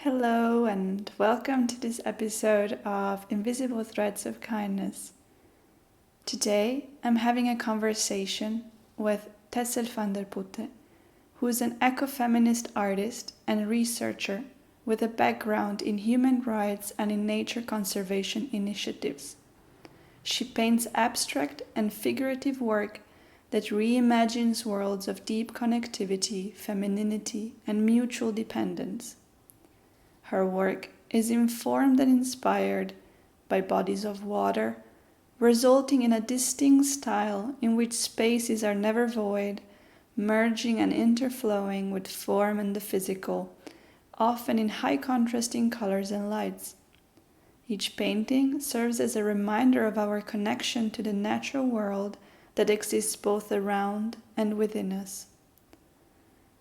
Hello and welcome to this episode of Invisible Threads of Kindness. Today I'm having a conversation with Tessel Van der Putte, who is an eco-feminist artist and researcher with a background in human rights and in nature conservation initiatives. She paints abstract and figurative work that reimagines worlds of deep connectivity, femininity, and mutual dependence. Her work is informed and inspired by bodies of water, resulting in a distinct style in which spaces are never void, merging and interflowing with form and the physical, often in high contrasting colors and lights. Each painting serves as a reminder of our connection to the natural world that exists both around and within us.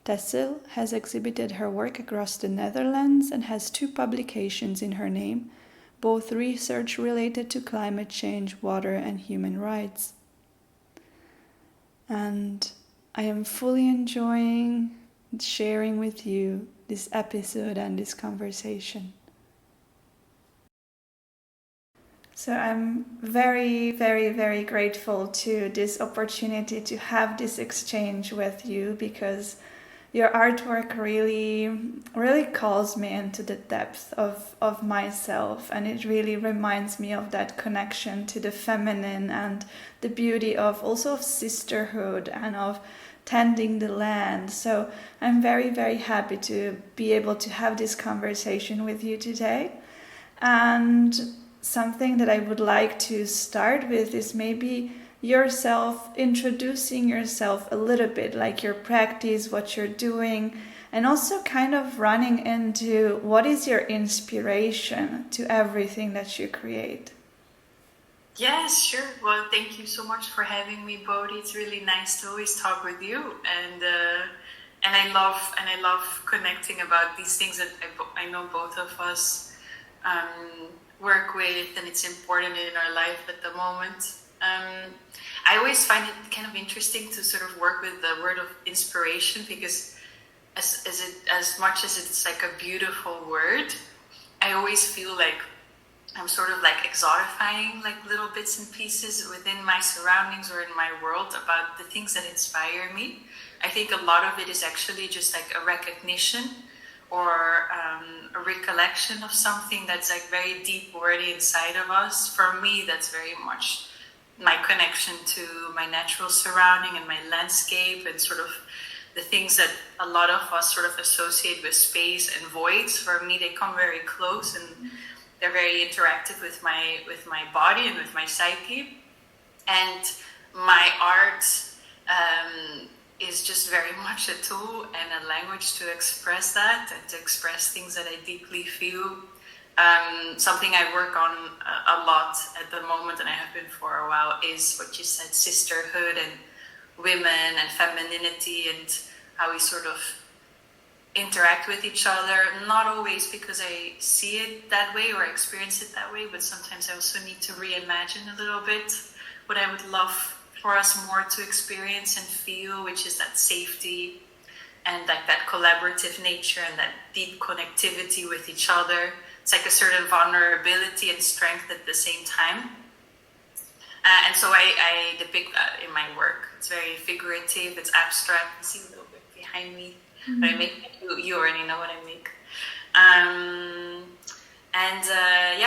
Tessel has exhibited her work across the Netherlands and has 2 publications in her name, both research related to climate change, water, and human rights. And I am fully enjoying sharing with you this episode and this conversation. So I'm very, very, very grateful to this opportunity to have this exchange with you because your artwork really calls me into the depth of myself, and it really reminds me of that connection to the feminine and the beauty of also of sisterhood and of tending the land. So I'm very, very happy to be able to have this conversation with you today. And something that I would like to start with is maybe yourself, introducing yourself a little bit, like your practice, what you're doing, and also kind of running into what is your inspiration to everything that you create. Yes, sure. Well, thank you so much for having me, Bodhi. It's really nice to always talk with you, and I love connecting about these things that I know both of us work with, and it's important in our life at the moment. I always find it kind of interesting to sort of work with the word of inspiration because as much as it's like a beautiful word, I always feel like I'm sort of like exotifying like little bits and pieces within my surroundings or in my world about the things that inspire me. I think a lot of it is actually just like a recognition or a recollection of something that's like very deep already inside of us. For me, that's very much my connection to my natural surrounding and my landscape and sort of the things that a lot of us sort of associate with space and voids. For me, they come very close and they're very interactive with my body and with my psyche. And my art is just very much a tool and a language to express that and to express things that I deeply feel. Something I work on a lot at the moment, and I have been for a while, is what you said, sisterhood and women and femininity and how we sort of interact with each other. Not always because I see it that way or experience it that way, but sometimes I also need to reimagine a little bit what I would love for us more to experience and feel, which is that safety and like that collaborative nature and that deep connectivity with each other. It's like a certain vulnerability and strength at the same time. And so I depict that in my work. It's very figurative, it's abstract. You see a little bit behind me. Mm-hmm. But I make, you already know what I make.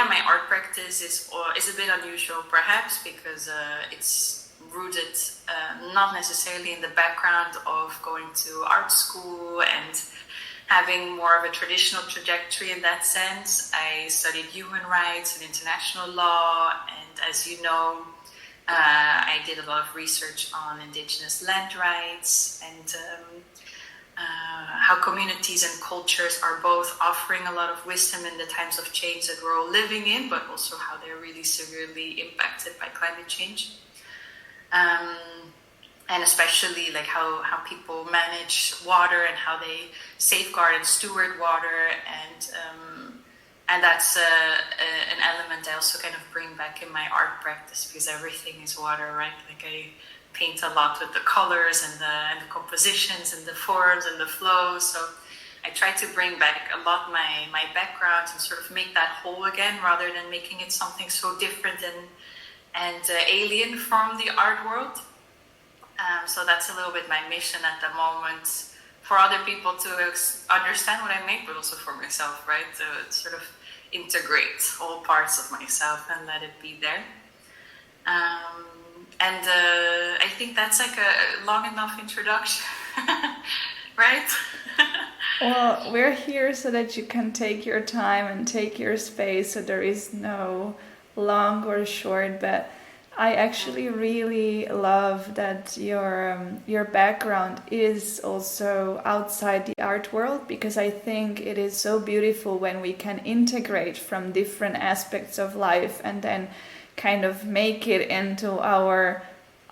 My art practice is a bit unusual perhaps because it's rooted not necessarily in the background of going to art school and having more of a traditional trajectory in that sense. I studied human rights and international law, and as you know, I did a lot of research on indigenous land rights and how communities and cultures are both offering a lot of wisdom in the times of change that we're all living in, but also how they're really severely impacted by climate change. And especially like how people manage water and how they safeguard and steward water, and that's an element I also kind of bring back in my art practice because everything is water, right? Like I paint a lot with the colors and the compositions and the forms and the flows. So I try to bring back a lot my background and sort of make that whole again, rather than making it something so different and alien from the art world. So that's a little bit my mission at the moment, for other people to understand what I make, but also for myself, right? To sort of integrate all parts of myself and let it be there. And I think that's like a long enough introduction, right? Well, we're here so that you can take your time and take your space, so there is no long or short, but I actually really love that your background is also outside the art world, because I think it is so beautiful when we can integrate from different aspects of life and then kind of make it into our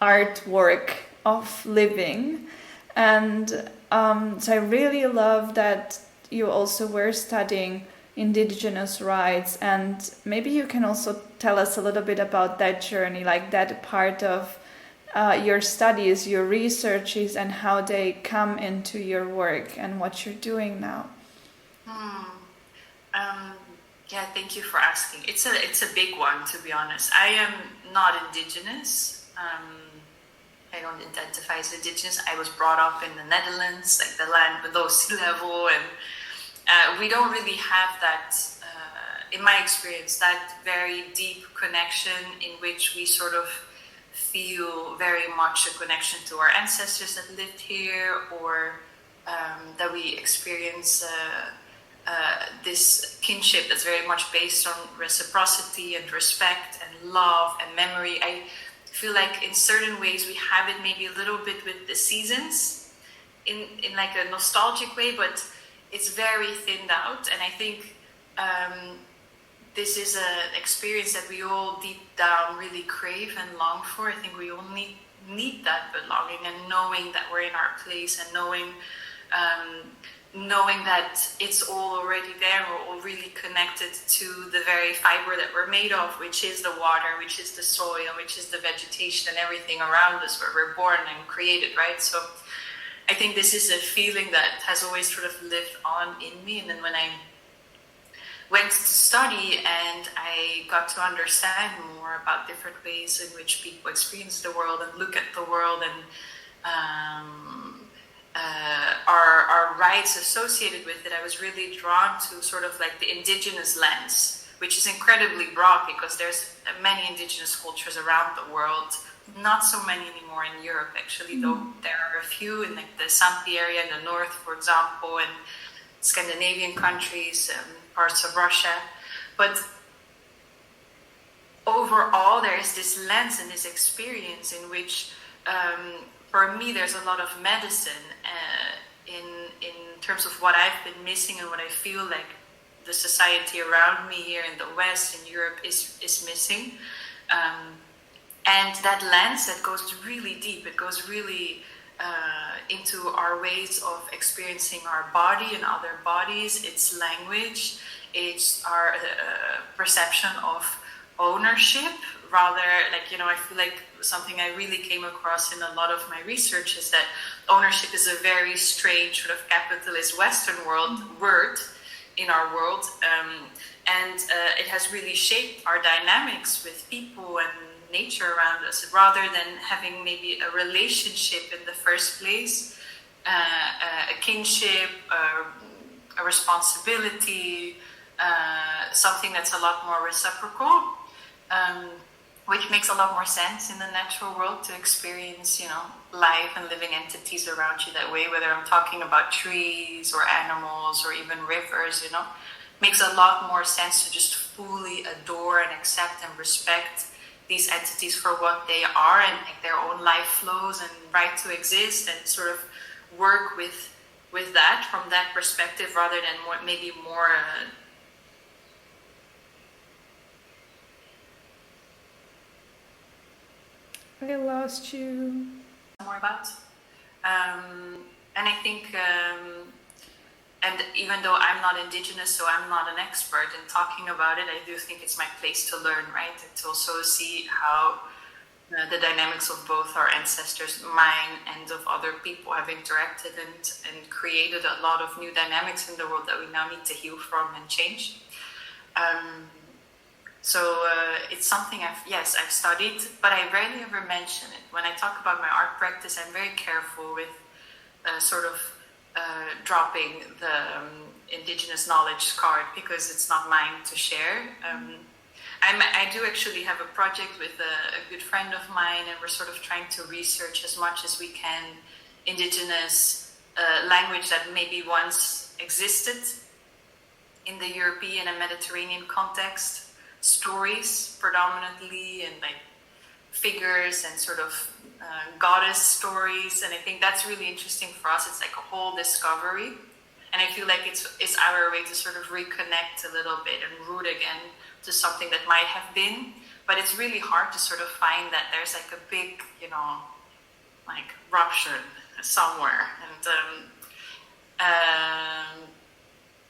artwork of living. And so I really love that you also were studying Indigenous rights, and maybe you can also tell us a little bit about that journey, like that part of your studies, your researches, and how they come into your work and what you're doing now. Yeah, thank you for asking. It's a big one, to be honest. I am not Indigenous. I don't identify as Indigenous. I was brought up in the Netherlands, like the land below sea level, and we don't really have that, in my experience, that very deep connection in which we sort of feel very much a connection to our ancestors that lived here, or that we experience this kinship that's very much based on reciprocity and respect and love and memory. I feel like in certain ways we have it maybe a little bit with the seasons in like a nostalgic way, but it's very thinned out. And I think this is an experience that we all deep down really crave and long for. I think we all need that belonging and knowing that we're in our place, and knowing that it's all already there. We're all really connected to the very fiber that we're made of, which is the water, which is the soil, which is the vegetation and everything around us, where we're born and created, right? So I think this is a feeling that has always sort of lived on in me. And then when I went to study and I got to understand more about different ways in which people experience the world and look at the world, and our rights associated with it, I was really drawn to sort of like the Indigenous lens, which is incredibly broad because there's many Indigenous cultures around the world. Not so many anymore in Europe, actually, though there are a few in like the Sampi area in the north, for example, and Scandinavian countries, parts of Russia. But overall, there is this lens and this experience in which, for me, there's a lot of medicine in terms of what I've been missing and what I feel like the society around me here in the West, in Europe, is missing. And that lens that goes really deep, it goes really into our ways of experiencing our body and other bodies, its language, it's our perception of ownership, rather, like, I feel like something I really came across in a lot of my research is that ownership is a very strange sort of capitalist Western world word in our world, and it has really shaped our dynamics with people and nature around us, rather than having maybe a relationship in the first place, a kinship, a responsibility, something that's a lot more reciprocal, which makes a lot more sense in the natural world to experience, life and living entities around you that way, whether I'm talking about trees or animals or even rivers, makes a lot more sense to just fully adore and accept and respect these entities for what they are and like their own life flows and right to exist, and sort of work with that from that perspective, rather than maybe more I lost you. More about. And I think, and even though I'm not Indigenous, so I'm not an expert in talking about it, I do think it's my place to learn, right? And to also see how the dynamics of both our ancestors, mine and of other people, have interacted and created a lot of new dynamics in the world that we now need to heal from and change. So it's something I've studied, but I rarely ever mention it. When I talk about my art practice, I'm very careful with dropping the indigenous knowledge card, because it's not mine to share. I do actually have a project with a good friend of mine, and we're sort of trying to research as much as we can indigenous language that maybe once existed in the European and Mediterranean context, stories predominantly, and like figures and sort of goddess stories. And I think that's really interesting for us. It's like a whole discovery, and I feel like it's our way to sort of reconnect a little bit and root again to something that might have been. But it's really hard to sort of find that there's like a big, like rupture somewhere. And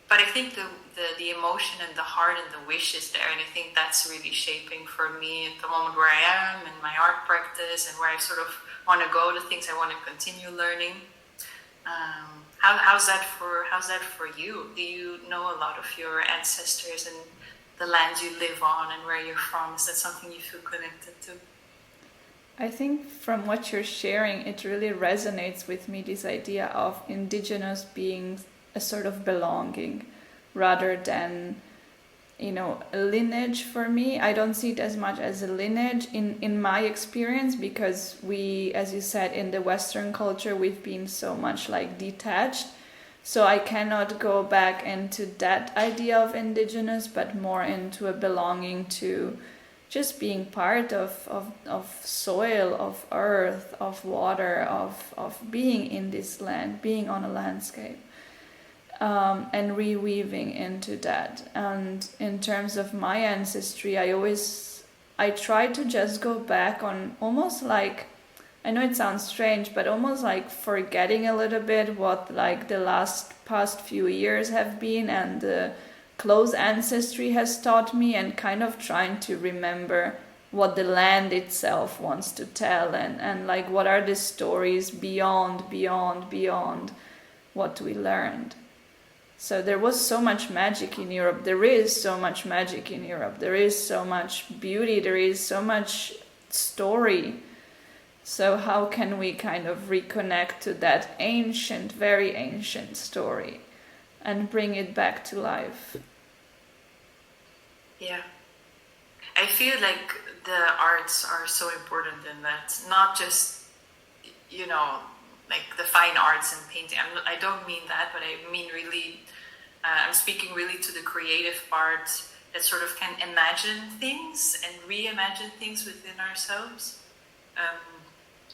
but I think the emotion and the heart and the wish is there, and I think that's really shaping for me at the moment where I am in my art practice, and where I sort of want to go, the things I want to continue learning. How's that for you? Do you know a lot of your ancestors and the lands you live on and where you're from? Is that something you feel connected to? I think from what you're sharing, it really resonates with me, this idea of indigenous being a sort of belonging rather than, a lineage. For me, I don't see it as much as a lineage in my experience, because we, as you said, in the Western culture, we've been so much like detached. So I cannot go back into that idea of indigenous, but more into a belonging to just being part of soil, of earth, of water, of being in this land, being on a landscape, and reweaving into that. And in terms of my ancestry, I try to just go back on almost like, I know it sounds strange, but almost like forgetting a little bit what like the past few years have been, and the close ancestry has taught me, and kind of trying to remember what the land itself wants to tell, and like what are the stories beyond what we learned. So there was so much magic in Europe. There is so much magic in Europe. There is so much beauty. There is so much story. So how can we kind of reconnect to that ancient, very ancient story and bring it back to life? Yeah. I feel like the arts are so important in that. Not just, like the fine arts and painting. I don't mean that, but I mean really, I'm speaking really to the creative part that sort of can imagine things and reimagine things within ourselves.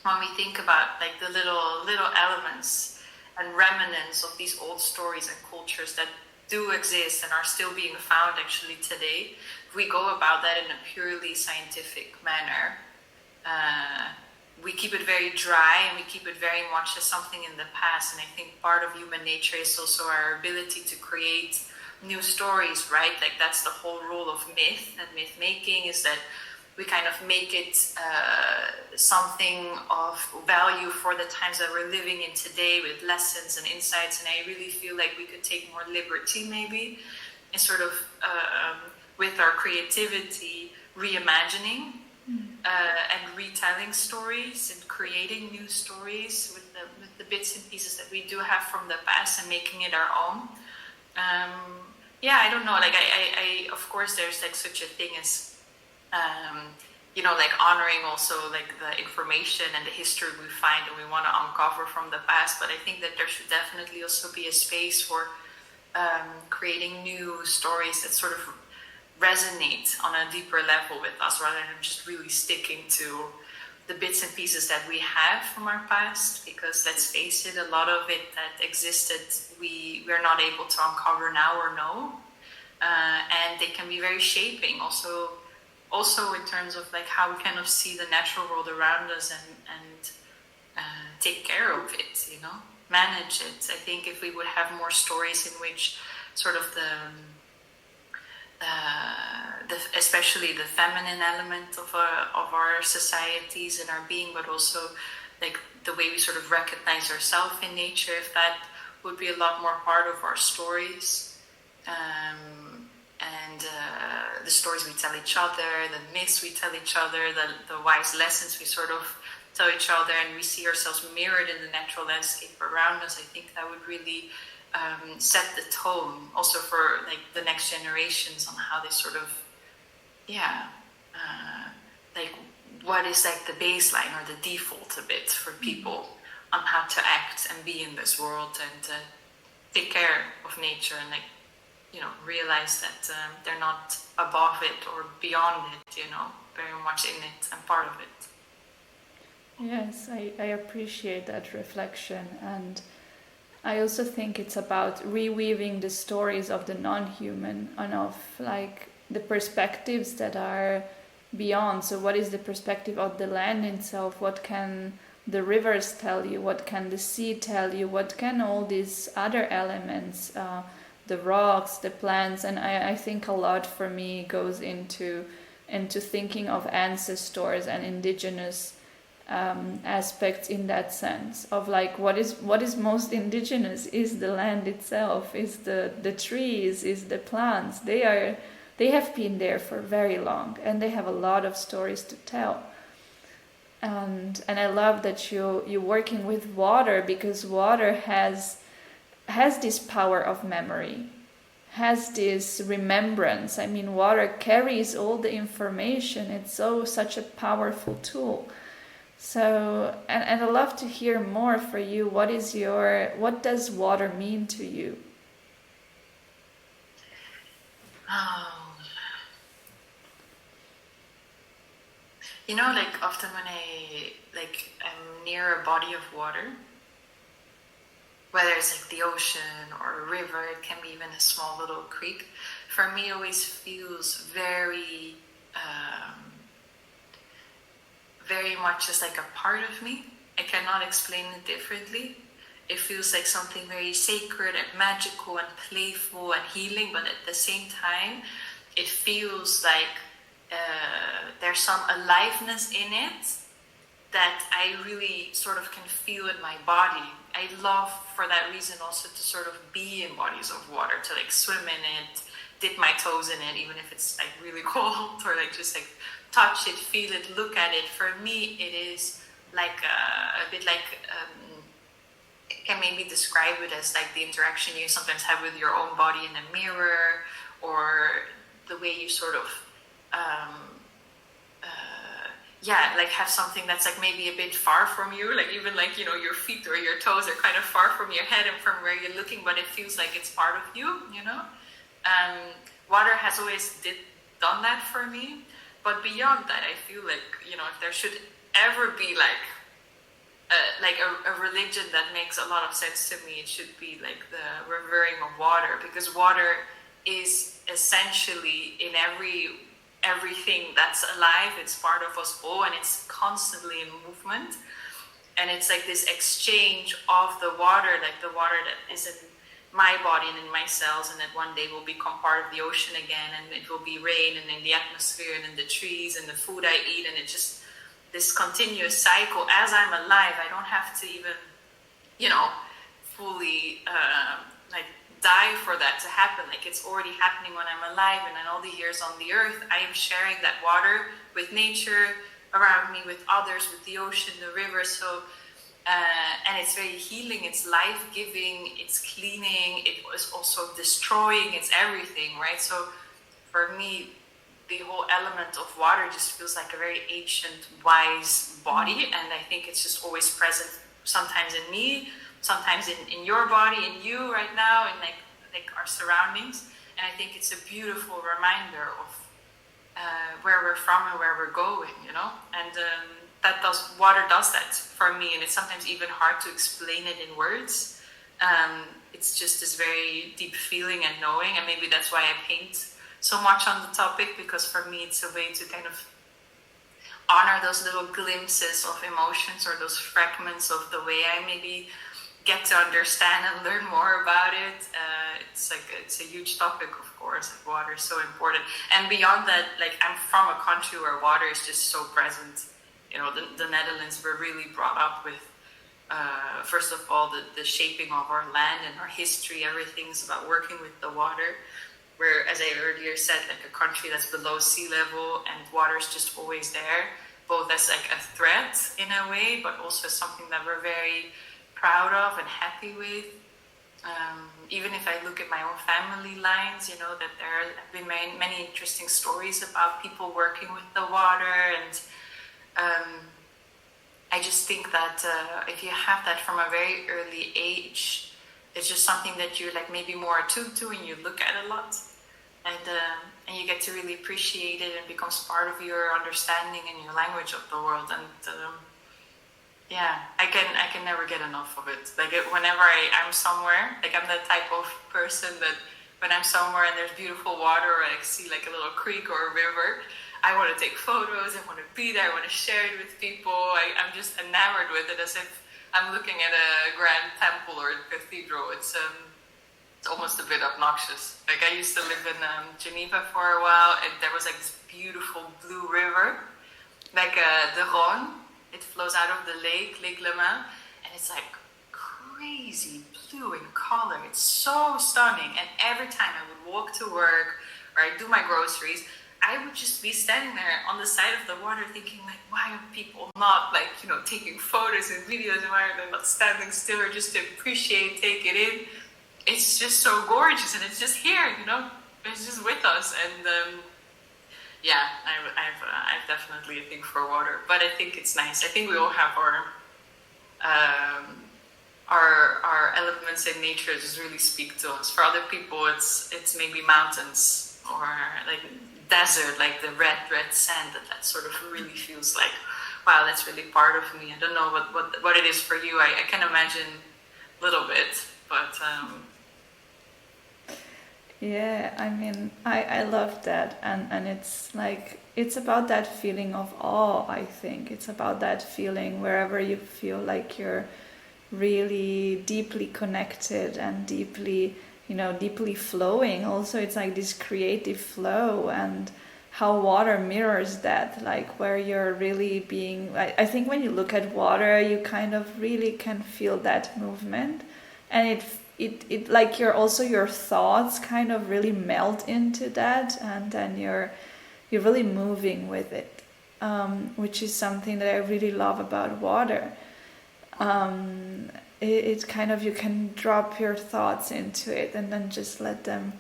When we think about like the little elements and remnants of these old stories and cultures that do exist and are still being found actually today, if we go about that in a purely scientific manner, we keep it very dry, and we keep it very much as something in the past. And I think part of human nature is also our ability to create new stories, right? Like that's the whole role of myth and myth making, is that we kind of make it something of value for the times that we're living in today, with lessons and insights. And I really feel like we could take more liberty maybe and sort of with our creativity reimagining and retelling stories and creating new stories with the bits and pieces that we do have from the past and making it our own. I don't know, like I of course there's like such a thing as like honoring also like the information and the history we find and we want to uncover from the past, but I think that there should definitely also be a space for creating new stories that sort of resonate on a deeper level with us, rather than just really sticking to the bits and pieces that we have from our past, because let's face it, a lot of it that existed we're not able to uncover now or know, and they can be very shaping also in terms of like how we kind of see the natural world around us and take care of it, manage it. I think if we would have more stories in which sort of especially the feminine element of our societies and our being, but also like the way we sort of recognize ourselves in nature, if that would be a lot more part of our stories, and the stories we tell each other, the myths we tell each other, the wise lessons we sort of tell each other, and we see ourselves mirrored in the natural landscape around us. I think that would really set the tone also for like the next generations on how they sort of like what is like the baseline or the default a bit for people on how to act and be in this world, and take care of nature, and like, you know, realize that they're not above it or beyond it, you know, very much in it and part of it. Yes, I appreciate that reflection, and I also think it's about reweaving the stories of the non-human and of like the perspectives that are beyond. So what is the perspective of the land itself? What can the rivers tell you? What can the sea tell you? What can all these other elements, the rocks, the plants? And I think a lot for me goes into thinking of ancestors and indigenous aspects in that sense of like what is most indigenous is the land itself, is the trees, is the plants. They have been there for very long, and they have a lot of stories to tell. And I love that you're working with water, because water has this power of memory, has this remembrance. I mean, water carries all the information. It's such a powerful tool. So, and I'd love to hear more for you. What does water mean to you? You know, like often when I'm near a body of water, whether it's like the ocean or a river, it can be even a small little creek, for me it always feels very much just like a part of me. I cannot explain it differently. It feels like something very sacred and magical and playful and healing, but at the same time, it feels like there's some aliveness in it that I really sort of can feel in my body. I love, for that reason, also to sort of be in bodies of water, to like swim in it, dip my toes in it, even if it's like really cold, or like just like touch it, feel it, look at it. For me, it is like a bit like, can maybe describe it as like the interaction you sometimes have with your own body in a mirror, or the way you sort of like have something that's like maybe a bit far from you, like even like, you know, your feet or your toes are kind of far from your head and from where you're looking, but it feels like it's part of you, you know. Water has always done that for me, but beyond that, I feel like, you know, if there should ever be like a religion that makes a lot of sense to me, it should be like the revering of water, because water is essentially in everything that's alive. It's part of us all, and it's constantly in movement. And it's like this exchange of the water, like the water that is in my body and in my cells, and that one day will become part of the ocean again, and it will be rain and in the atmosphere and in the trees and the food I eat, and it just this continuous cycle. As I'm alive, I don't have to even, you know, fully like die for that to happen. Like it's already happening when I'm alive, and in all the years on the earth, I am sharing that water with nature around me, with others, with the ocean, the river. So and it's very healing, it's life-giving, it's cleaning, it is also destroying, it's everything, right? So for me, the whole element of water just feels like a very ancient, wise body, and I think it's just always present, sometimes in me, sometimes in your body, in you right now, in like our surroundings. And I think it's a beautiful reminder of where we're from and where we're going, you know. And water does that for me, and it's sometimes even hard to explain it in words. It's just this very deep feeling and knowing, and maybe that's why I paint so much on the topic, because for me it's a way to kind of honor those little glimpses of emotions, or those fragments of the way I maybe get to understand and learn more about it. It's a huge topic, of course. Like, water is so important. And beyond that, like, I'm from a country where water is just so present. You know, the Netherlands were really brought up with, first of all, the shaping of our land and our history. Everything's about working with the water. Where, as I earlier said, like a country that's below sea level and water is just always there, both as like a threat in a way, but also something that we're very proud of and happy with. Even if I look at my own family lines, you know, that there have been many interesting stories about people working with the water. And I just think that if you have that from a very early age, it's just something that you're like maybe more attuned to and you look at a lot. And you get to really appreciate it and becomes part of your understanding and your language of the world. And yeah, I can never get enough of it. Like, whenever I'm somewhere, like, I'm the type of person that when I'm somewhere and there's beautiful water, or I see like a little creek or a river, I want to take photos, I want to be there, I want to share it with people. I'm just enamored with it, as if I'm looking at a grand temple or a cathedral. It's almost a bit obnoxious. Like, I used to live in Geneva for a while, and there was like this beautiful blue river, like the Rhône. It flows out of the Lake Léman, and it's like crazy blue in color. It's so stunning. And every time I would walk to work or I do my groceries, I would just be standing there on the side of the water thinking, like, why are people not, like, you know, taking photos and videos, and why are they not standing still or just to appreciate, take it in? It's just so gorgeous, and it's just here, you know, it's just with us. And yeah, I've definitely a thing for water, but I think it's nice. I think we all have our elements in nature that just really speak to us. For other people, it's maybe mountains or like desert, like the red sand that sort of really feels like, wow, that's really part of me. I don't know what it is for you. I can imagine a little bit, but yeah, I mean, I love that, and it's like, it's about that feeling of awe. I think it's about that feeling wherever you feel like you're really deeply connected and deeply flowing. Also, it's like this creative flow, and how water mirrors that, like where you're really being, I think when you look at water, you kind of really can feel that movement, and it like your thoughts kind of really melt into that, and then you're really moving with it, which is something that I really love about water. It's kind of, you can drop your thoughts into it and then just let them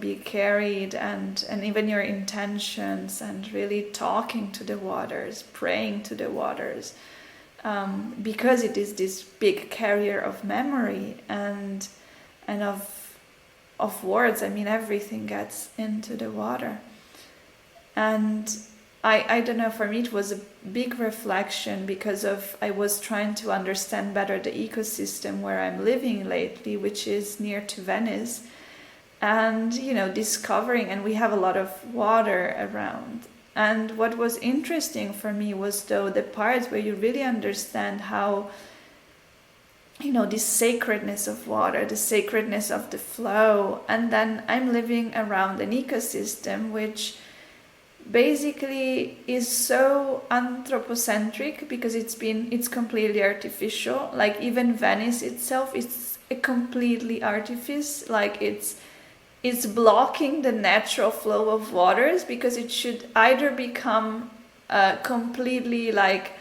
be carried, and even your intentions, and really talking to the waters, praying to the waters, because it is this big carrier of memory and of words. I mean, everything gets into the water. And I don't know, for me it was a big reflection, because I was trying to understand better the ecosystem where I'm living lately, which is near to Venice, and discovering, and we have a lot of water around. And what was interesting for me was, though, the parts where you really understand how this sacredness of water, the sacredness of the flow. And then I'm living around an ecosystem which basically is so anthropocentric, because it's completely artificial. Like, even Venice itself is a completely artifice. Like, it's blocking the natural flow of waters, because it should either become completely like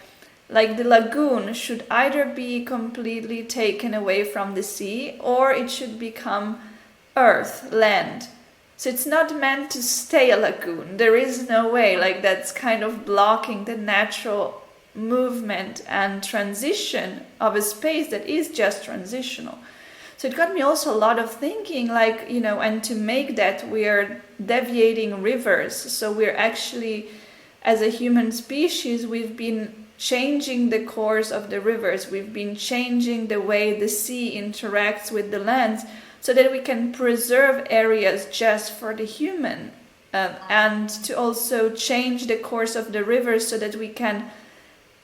the lagoon should either be completely taken away from the sea, or it should become earth, land. So it's not meant to stay a lagoon. There is no way. Like, that's kind of blocking the natural movement and transition of a space that is just transitional. So it got me also a lot of thinking, like, and to make that, we're deviating rivers. So we're actually, as a human species, we've been changing the course of the rivers. We've been changing the way the sea interacts with the lands, so that we can preserve areas just for the human, and to also change the course of the rivers so that we can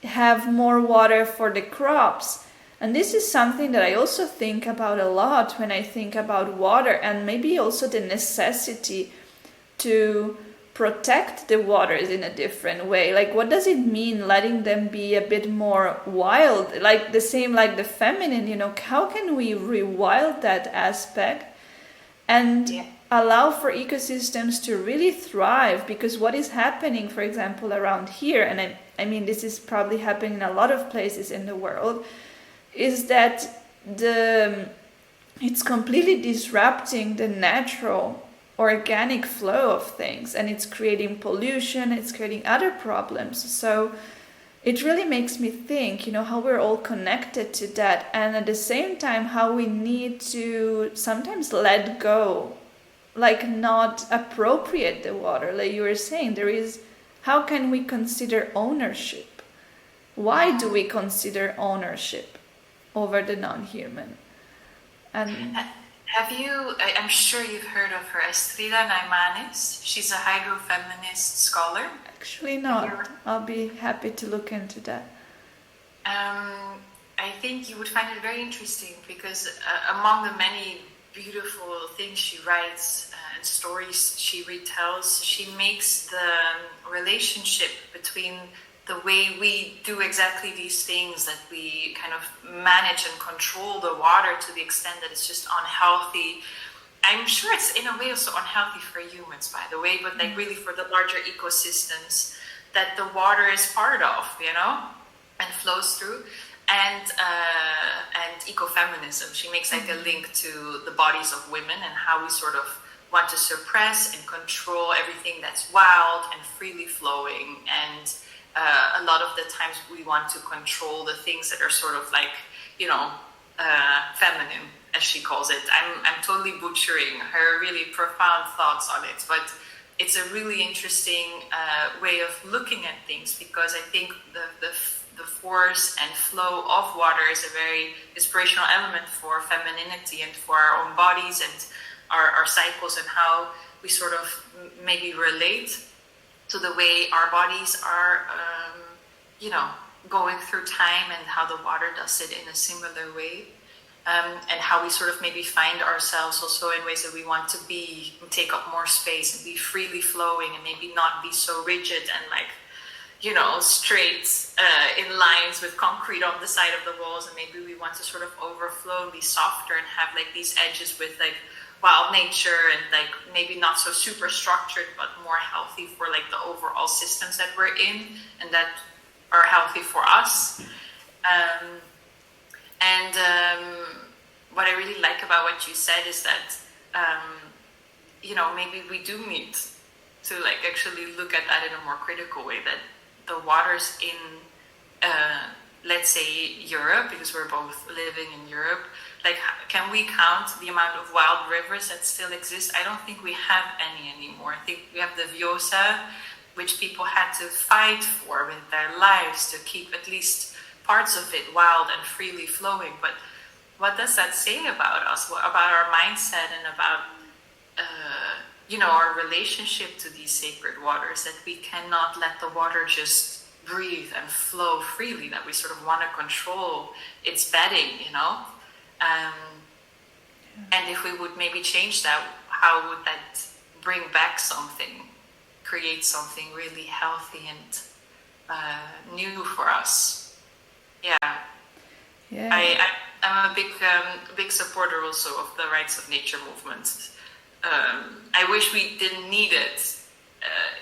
have more water for the crops. And this is something that I also think about a lot when I think about water, and maybe also the necessity to protect the waters in a different way. Like, what does it mean letting them be a bit more wild? Like the same, like the feminine, how can we rewild that aspect and allow for ecosystems to really thrive? Because what is happening, for example, around here, and I mean, this is probably happening in a lot of places in the world, is that it's completely disrupting the natural organic flow of things, and it's creating pollution, it's creating other problems. So it really makes me think, how we're all connected to that, and at the same time how we need to sometimes let go, like not appropriate the water. Like you were saying, how can we consider ownership? Why do we consider ownership over the non-human? And I'm sure you've heard of her, 𝘒𝘪𝘯𝘦 𝘦𝘢𝘥. She's a hydrofeminist scholar. Actually not. I'll be happy to look into that. I think you would find it very interesting because among the many beautiful things she writes and stories she retells, she makes the relationship between the way we do exactly these things, that we kind of manage and control the water to the extent that it's just unhealthy. I'm sure it's in a way also unhealthy for humans, by the way, but like really for the larger ecosystems that the water is part of, and flows through. And ecofeminism, she makes like a link to the bodies of women and how we sort of want to suppress and control everything that's wild and freely flowing. And a lot of the times we want to control the things that are sort of like, feminine, as she calls it. I'm totally butchering her really profound thoughts on it, but it's a really interesting way of looking at things, because I think the force and flow of water is a very inspirational element for femininity and for our own bodies and our cycles, and how we sort of maybe relate to the way our bodies are, going through time, and how the water does it in a similar way. And how we sort of maybe find ourselves also in ways that we want to be, take up more space and be freely flowing, and maybe not be so rigid and like, straight in lines with concrete on the side of the walls. And maybe we want to sort of overflow and be softer and have like these edges with like wild nature, and like maybe not so super structured, but more healthy for like the overall systems that we're in and that are healthy for us. What I really like about what you said is that, maybe we do need to like actually look at that in a more critical way, that the waters in, let's say, Europe, because we're both living in Europe, like, can we count the amount of wild rivers that still exist? I don't think we have any anymore. I think we have the 𝘒𝘯𝘳, which people had to fight for with their lives to keep at least parts of it wild and freely flowing. But what does that say about us, about our mindset, and about our relationship to these sacred waters, that we cannot let the water just breathe and flow freely, that we sort of want to control its bedding, and if we would maybe change that, how would that bring back something, create something really healthy and new for us? I'm a big supporter also of the rights of nature movement. I wish we didn't need it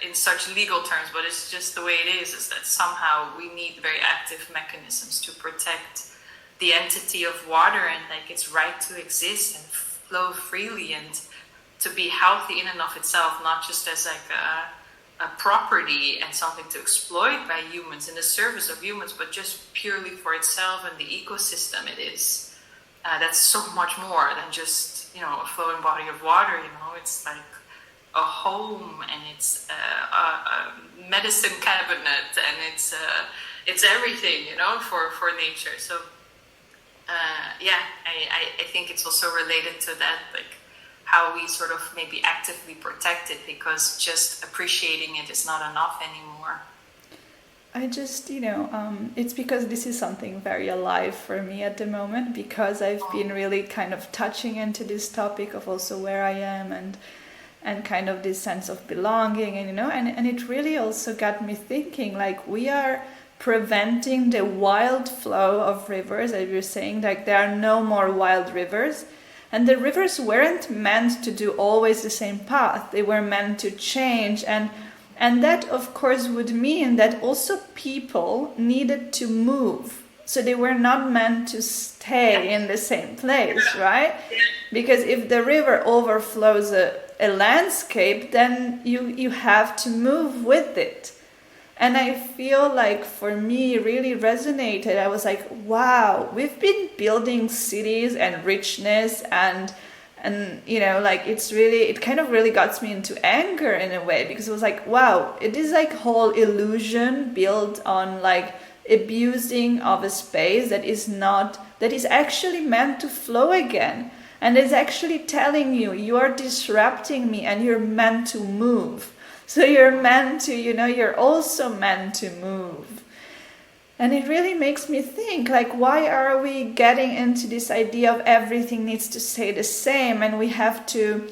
in such legal terms, but it's just the way it is that somehow we need very active mechanisms to protect the entity of water and like its right to exist and flow freely and to be healthy in and of itself, not just as like a property and something to exploit by humans in the service of humans, but just purely for itself and the ecosystem it is. That's so much more than just, a flowing body of water, it's like a home, and it's a medicine cabinet, and it's everything, for nature. So, I think it's also related to that, like how we sort of maybe actively protect it, because just appreciating it is not enough anymore. I just, it's because this is something very alive for me at the moment, because I've been really kind of touching into this topic of also where I am and kind of this sense of belonging, and it really also got me thinking, like, we are preventing the wild flow of rivers, as you're saying, like there are no more wild rivers. And the rivers weren't meant to do always the same path. They were meant to change. And that, of course, would mean that also people needed to move. So they were not meant to stay in the same place, right? Because if the river overflows a landscape, then you have to move with it. And I feel like for me, it really resonated. I was like, wow, we've been building cities and richness and like it kind of really got me into anger in a way, because it was like, wow, it is like whole illusion built on like abusing of a space that is actually meant to flow again. And it's actually telling you are disrupting me and you're meant to move. So you're meant to, you're also meant to move. And it really makes me think, like, why are we getting into this idea of everything needs to stay the same, and we have to,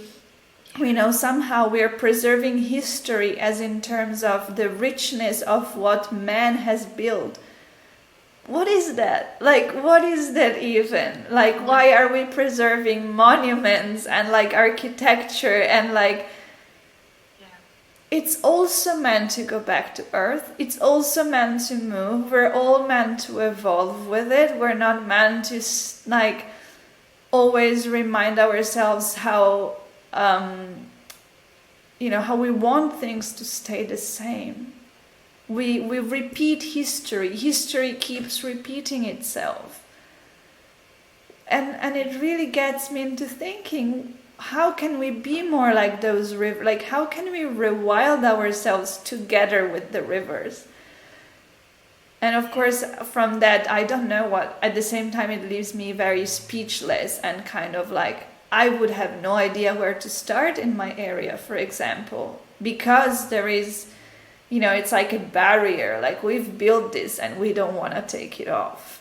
somehow we're preserving history as in terms of the richness of what man has built. What is that? Like, what is that even? Like, why are we preserving monuments and like architecture and like, it's also meant to go back to earth. It's also meant to move. We're all meant to evolve with it. We're not meant to like always remind ourselves how, how we want things to stay the same. We repeat history. History keeps repeating itself. And it really gets me into thinking, how can we be more like those rivers? Like, how can we rewild ourselves together with the rivers? And of course, from that, I don't know what, at the same time, it leaves me very speechless and kind of like, I would have no idea where to start in my area, for example, because there is, it's like a barrier, like we've built this and we don't want to take it off.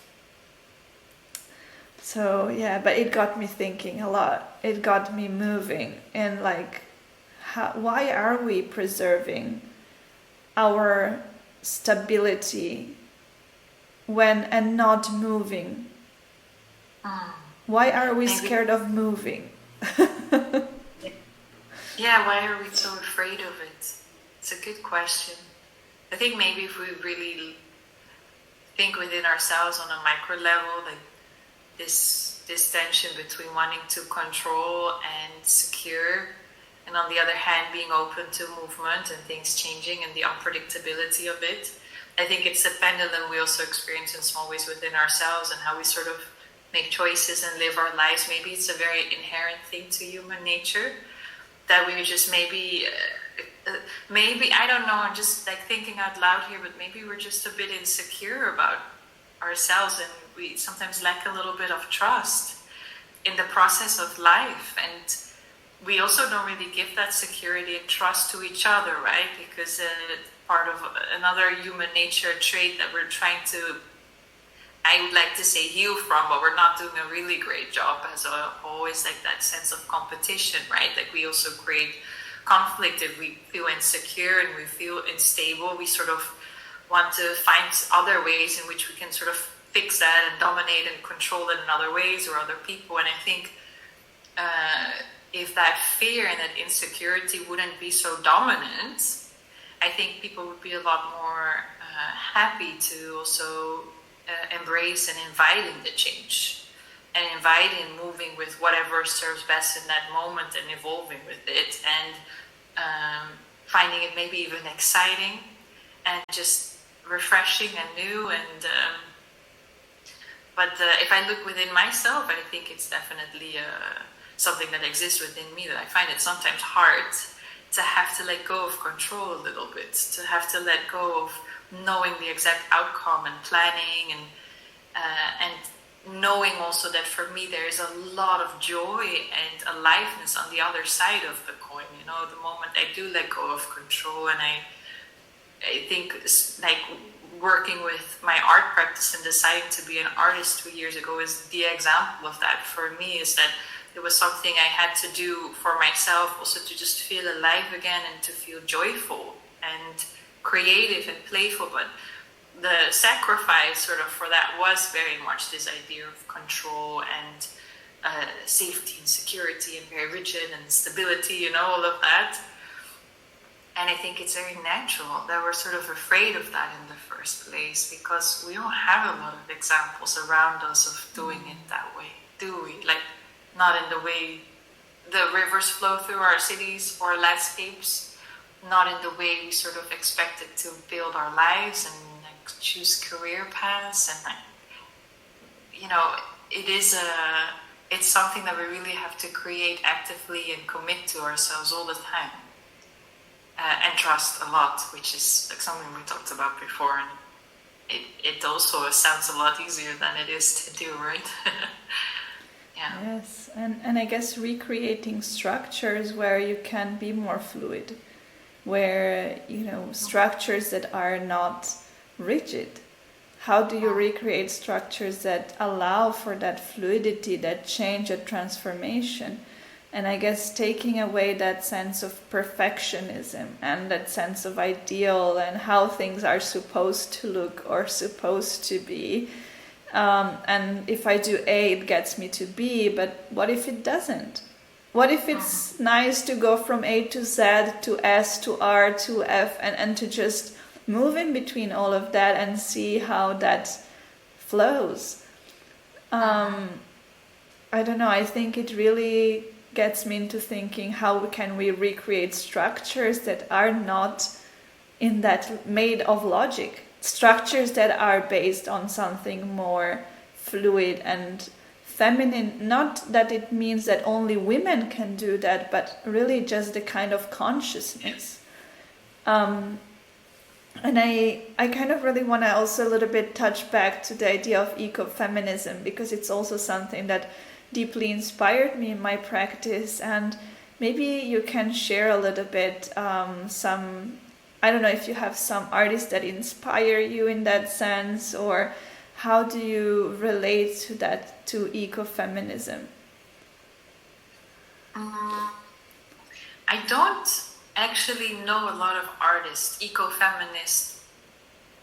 So yeah, but it got me thinking a lot. It got me moving, and like, why are we preserving our stability and not moving? Why are we scared of moving? Yeah, why are we so afraid of it? It's a good question. I think maybe if we really think within ourselves on a micro level, like this tension between wanting to control and secure, and on the other hand being open to movement and things changing and the unpredictability of it. I think it's a pendulum we also experience in small ways within ourselves, and how we sort of make choices and live our lives. Maybe it's a very inherent thing to human nature that we just maybe I don't know, I'm just like thinking out loud here, but maybe we're just a bit insecure about ourselves, and we sometimes lack a little bit of trust in the process of life. And we also don't really give that security and trust to each other, right? Because part of another human nature trait that we're trying to, I would like to say, heal from, but we're not doing a really great job, as always, like that sense of competition, right? Like we also create conflict if we feel insecure and we feel unstable. We sort of want to find other ways in which we can sort of fix that and dominate and control it in other ways or other people. And I think if that fear and that insecurity wouldn't be so dominant, I think people would be a lot more happy to also embrace and invite in the change, and invite in moving with whatever serves best in that moment and evolving with it, and finding it maybe even exciting and just refreshing and new. And but if I look within myself, I think it's definitely something that exists within me, that I find it sometimes hard to have to let go of control a little bit, to have to let go of knowing the exact outcome and planning, and knowing also that for me there is a lot of joy and aliveness on the other side of the coin. You know, the moment I do let go of control, and I think like working with my art practice and deciding to be an artist 2 years ago is the example of that for me, is that it was something I had to do for myself, also to just feel alive again and to feel joyful and creative and playful. But the sacrifice sort of for that was very much this idea of control and safety and security and very rigid and stability, you know, all of that. And I think it's very natural that we're sort of afraid of that in the first place, because we don't have a lot of examples around us of doing it that way, do we? Like, not in the way the rivers flow through our cities or landscapes, not in the way we sort of expected to build our lives and like, choose career paths. And like, you know, it's something that we really have to create actively and commit to ourselves all the time. And trust a lot, which is like something we talked about before, and it also sounds a lot easier than it is to do, right? Yeah. Yes, and I guess recreating structures where you can be more fluid, where, you know, structures that are not rigid. How do you recreate structures that allow for that fluidity, that change, that transformation? And I guess taking away that sense of perfectionism and that sense of ideal and how things are supposed to look or supposed to be. And if I do A, it gets me to B, but what if it doesn't? What if it's nice to go from A to Z to S to R to F and to just move in between all of that and see how that flows? I don't know, I think it really gets me into thinking, how can we recreate structures that are not in that made of logic, structures that are based on something more fluid and feminine. Not that it means that only women can do that, but really just the kind of consciousness. And I kind of really want to also a little bit touch back to the idea of ecofeminism, because it's also something that deeply inspired me in my practice. And maybe you can share a little bit some, I don't know if you have some artists that inspire you in that sense, or how do you relate to that, to ecofeminism? I don't actually know a lot of artists, ecofeminist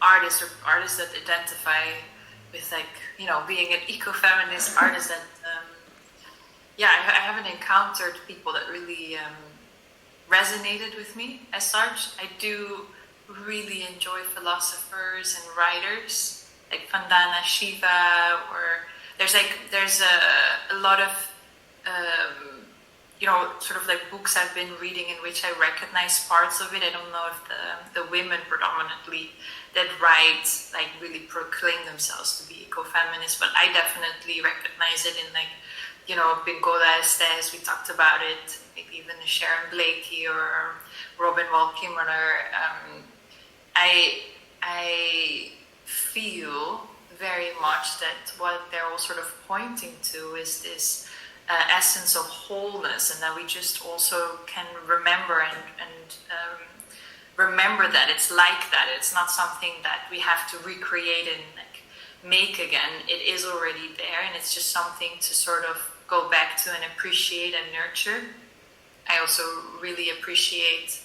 artists, or artists that identify with, like, you know, being an ecofeminist artist. That I haven't encountered people that really resonated with me as such. I do really enjoy philosophers and writers like Vandana Shiva, or there's a lot of you know, sort of like books I've been reading in which I recognize parts of it. I don't know if the women predominantly that write like really proclaim themselves to be ecofeminists, but I definitely recognize it in, like, you know, Pinkola Estes, we talked about it, maybe even Sharon Blakey or Robin Wall Kimmerer. I feel very much that what they're all sort of pointing to is this essence of wholeness, and that we just also can remember and remember that it's like that. It's not something that we have to recreate and like make again. It is already there, and it's just something to sort of go back to and appreciate and nurture. I also really appreciate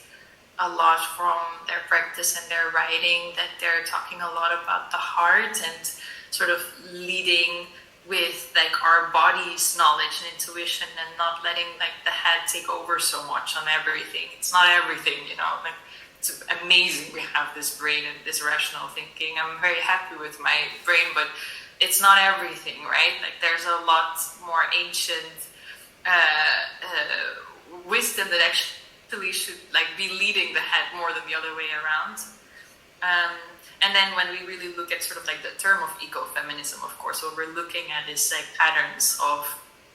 a lot from their practice and their writing that they're talking a lot about the heart and sort of leading with like our body's knowledge and intuition, and not letting like the head take over so much on everything. It's not everything, you know, like it's amazing we have this brain and this rational thinking. I'm very happy with my brain, but it's not everything, right? Like there's a lot more ancient wisdom that actually should like be leading the head more than the other way around. And then when we really look at sort of like the term of ecofeminism, of course, what we're looking at is like patterns of,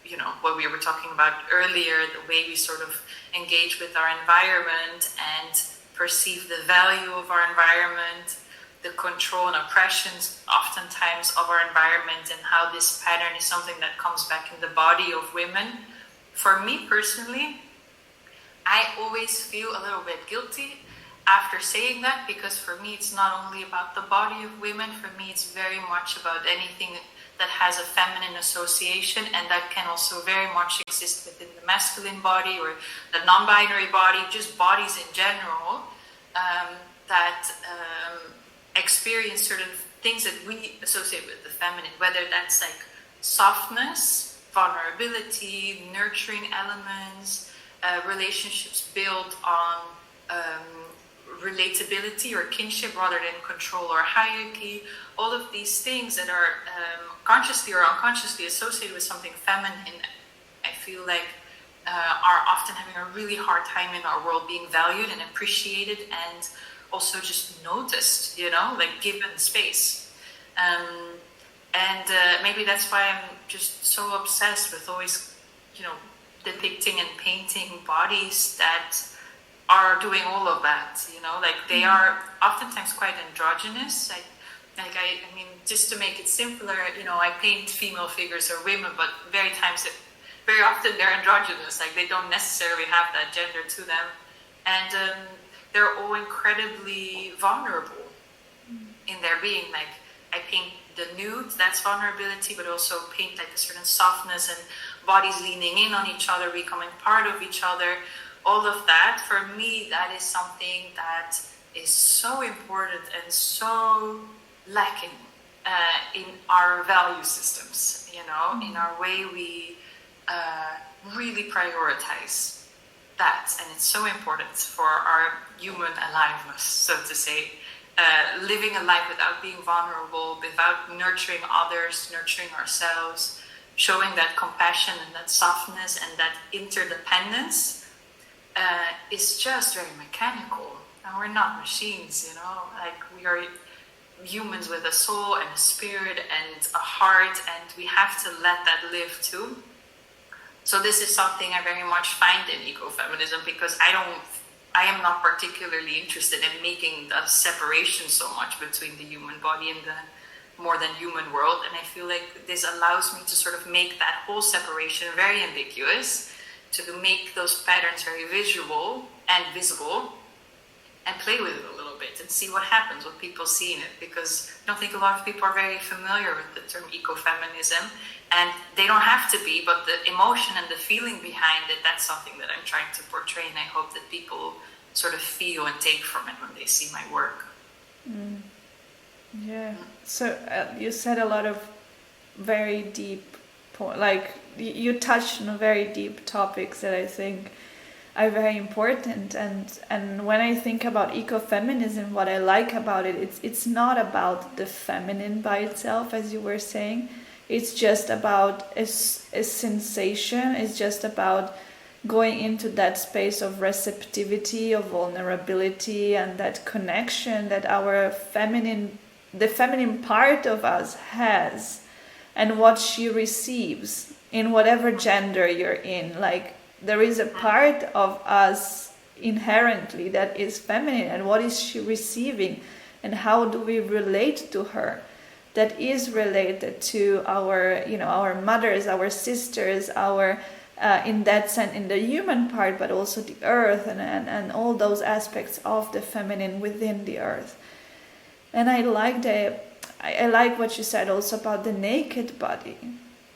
you know, what we were talking about earlier, the way we sort of engage with our environment and perceive the value of our environment, the control and oppressions oftentimes of our environment, and how this pattern is something that comes back in the body of women. For me personally, I always feel a little bit guilty after saying that, because for me it's not only about the body of women, for me it's very much about anything that has a feminine association, and that can also very much exist within the masculine body or the non-binary body, just bodies in general, that experience certain things that we associate with the feminine, whether that's like softness, vulnerability, nurturing elements, relationships built on relatability or kinship rather than control or hierarchy. All of these things that are consciously or unconsciously associated with something feminine, I feel like are often having a really hard time in our world being valued and appreciated and also just noticed, like given space. And maybe that's why I'm just so obsessed with always, depicting and painting bodies that are doing all of that, like they are oftentimes quite androgynous. I mean, just to make it simpler, I paint female figures or women, but very often they're androgynous, like they don't necessarily have that gender to them. And they're all incredibly vulnerable in their being. Like I paint the nude, that's vulnerability, but also paint like a certain softness and bodies leaning in on each other, becoming part of each other. All of that, for me, that is something that is so important and so lacking in our value systems, in our way we really prioritize that. And it's so important for our human aliveness, so to say, living a life without being vulnerable, without nurturing others, nurturing ourselves, showing that compassion and that softness and that interdependence is just very mechanical. And we're not machines, like we are humans with a soul and a spirit and a heart, and we have to let that live too. So this is something I very much find in ecofeminism, because I am not particularly interested in making the separation so much between the human body and the more than human world. And I feel like this allows me to sort of make that whole separation very ambiguous, to make those patterns very visual and visible, and play with it a little bit and see what happens, what people see in it. Because I don't think a lot of people are very familiar with the term ecofeminism, and they don't have to be, but the emotion and the feeling behind it, that's something that I'm trying to portray, and I hope that people sort of feel and take from it when they see my work. Yeah. So you said a lot of very deep like you touched on very deep topics that I think are very important, and when I think about ecofeminism, what I like about it, it's not about the feminine by itself, as you were saying. It's just about a sensation. It's just about going into that space of receptivity, of vulnerability, and that connection that the feminine part of us has, and what she receives in whatever gender you're in. Like there is a part of us inherently that is feminine, and what is she receiving, and how do we relate to her? That is related to our mothers, our sisters, our in that sense, in the human part, but also the earth and all those aspects of the feminine within the earth. And I like what you said also about the naked body,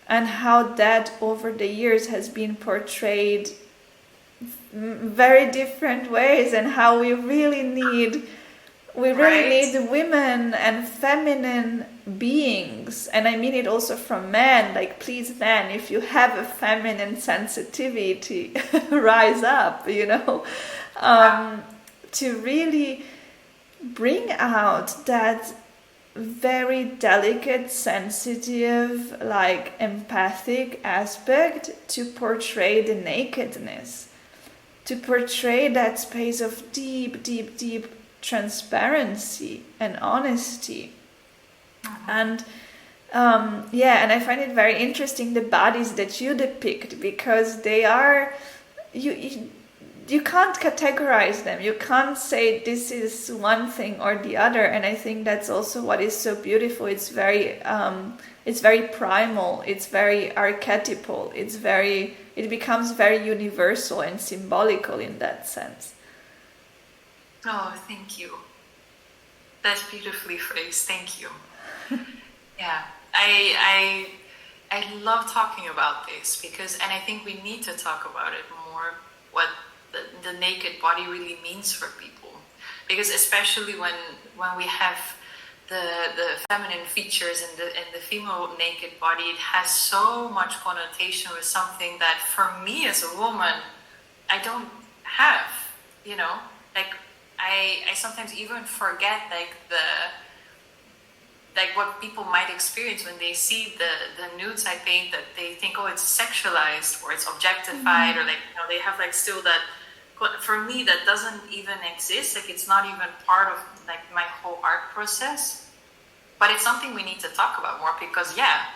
and how that over the years has been portrayed very different ways, and how we really need women and feminine beings. And I mean it also from men, like please men, if you have a feminine sensitivity, rise up, to really bring out that very delicate, sensitive, like empathic aspect, to portray the nakedness, to portray that space of deep, deep, deep transparency and honesty. And and I find it very interesting, the bodies that you depict, because they are, you can't categorize them. You can't say this is one thing or the other. And I think that's also what is so beautiful. It's very primal. It's very archetypal. It becomes very universal and symbolical in that sense. Oh, thank you. That's beautifully phrased. Thank you. Yeah, I love talking about this because, and I think we need to talk about it more. What the naked body really means for people, because especially when we have the feminine features in the female naked body, it has so much connotation with something that for me as a woman, I don't have. You know, like I sometimes even forget like what people might experience when they see the nudes I paint, that they think, oh, it's sexualized or it's objectified, or like, you know, they have like still that. For me, that doesn't even exist. Like, it's not even part of like my whole art process. But it's something we need to talk about more because, yeah,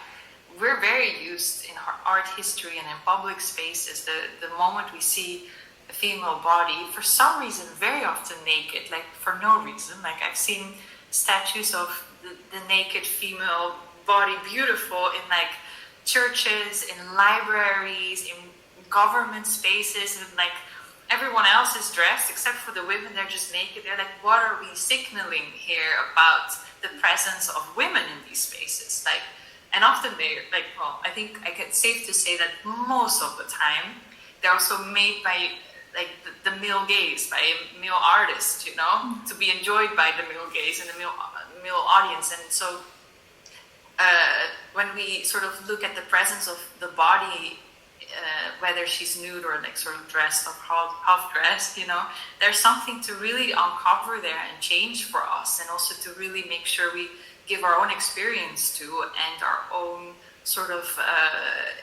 we're very used in our art history and in public spaces. The moment we see a female body, for some reason, very often naked, like for no reason. Like, I've seen statues of the naked female body, beautiful, in like churches, in libraries, in government spaces, and like everyone else is dressed except for the women. They're just naked. They're like, what are we signaling here about the presence of women in these spaces? Like, and often they're like, well, I think I get safe to say that most of the time they're also made by like the male gaze, by a male artist, you know, to be enjoyed by the male gaze and the male audience. And so when we sort of look at the presence of the body, whether she's nude or like sort of dressed or half dressed, you know, there's something to really uncover there and change for us, and also to really make sure we give our own experience to and our own sort of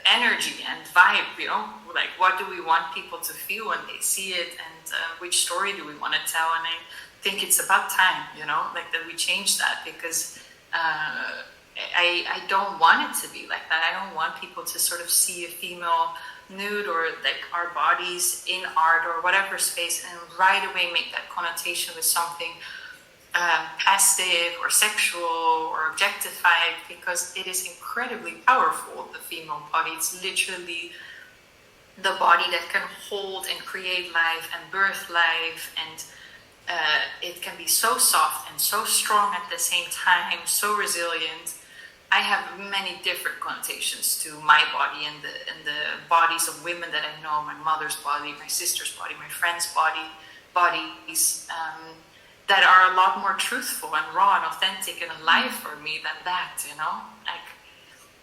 energy and vibe, you know, like what do we want people to feel when they see it, and which story do we want to tell. And I think it's about time, you know, like that we change that, because I don't want it to be like that. I don't want people to sort of see a female nude or like our bodies in art or whatever space and right away make that connotation with something passive or sexual or objectified, because it is incredibly powerful, the female body. It's literally the body that can hold and create life and birth life, and it can be so soft and so strong at the same time, so resilient. I have many different connotations to my body and the bodies of women that I know, my mother's body, my sister's body, my friend's bodies, that are a lot more truthful and raw and authentic and alive for me than that, you know? Like,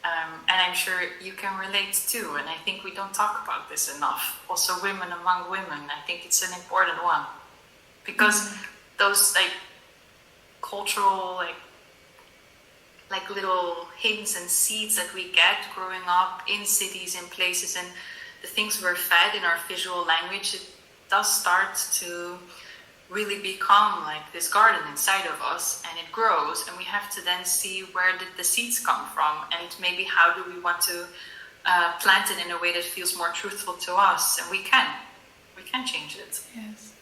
and I'm sure you can relate too, and I think we don't talk about this enough. Also, women among women, I think it's an important one. Because those like cultural like little hints and seeds that we get growing up in cities, in places, and the things we're fed in our visual language, it does start to really become like this garden inside of us, and it grows, and we have to then see where did the seeds come from, and maybe how do we want to plant it in a way that feels more truthful to us, and we can change it. Yes.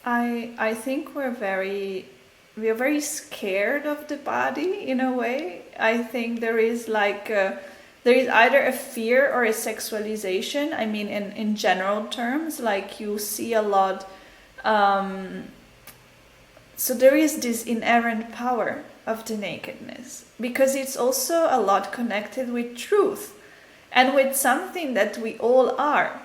I think we are very scared of the body in a way. I think there is there is either a fear or a sexualization. I mean, in general terms, like you see a lot. So there is this inherent power of the nakedness, because it's also a lot connected with truth and with something that we all are.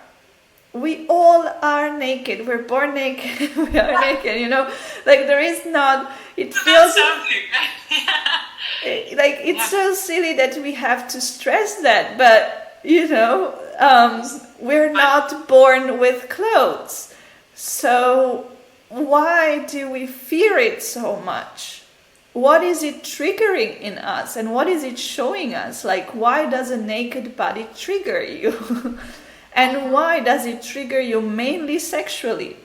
We all are naked. We're born naked. We are naked, you know. Like there is not. It feels like it's so silly that we have to stress that, but you know, we're not born with clothes. So why do we fear it so much? What is it triggering in us, and what is it showing us? Like, why does a naked body trigger you? And why does it trigger you mainly sexually?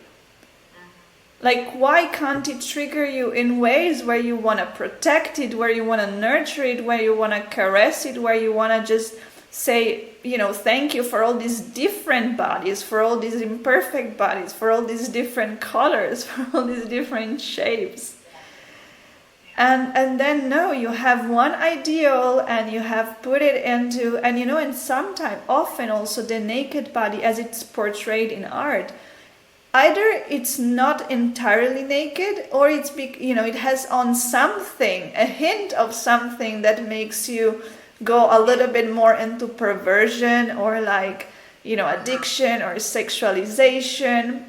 Like, why can't it trigger you in ways where you want to protect it, where you want to nurture it, where you want to caress it, where you want to just say, you know, thank you for all these different bodies, for all these imperfect bodies, for all these different colors, for all these different shapes. And then no, you have one ideal and you have put it into, and you know, and sometimes, often also the naked body as it's portrayed in art, either it's not entirely naked, or it's it has on something, a hint of something that makes you go a little bit more into perversion, or like addiction or sexualization.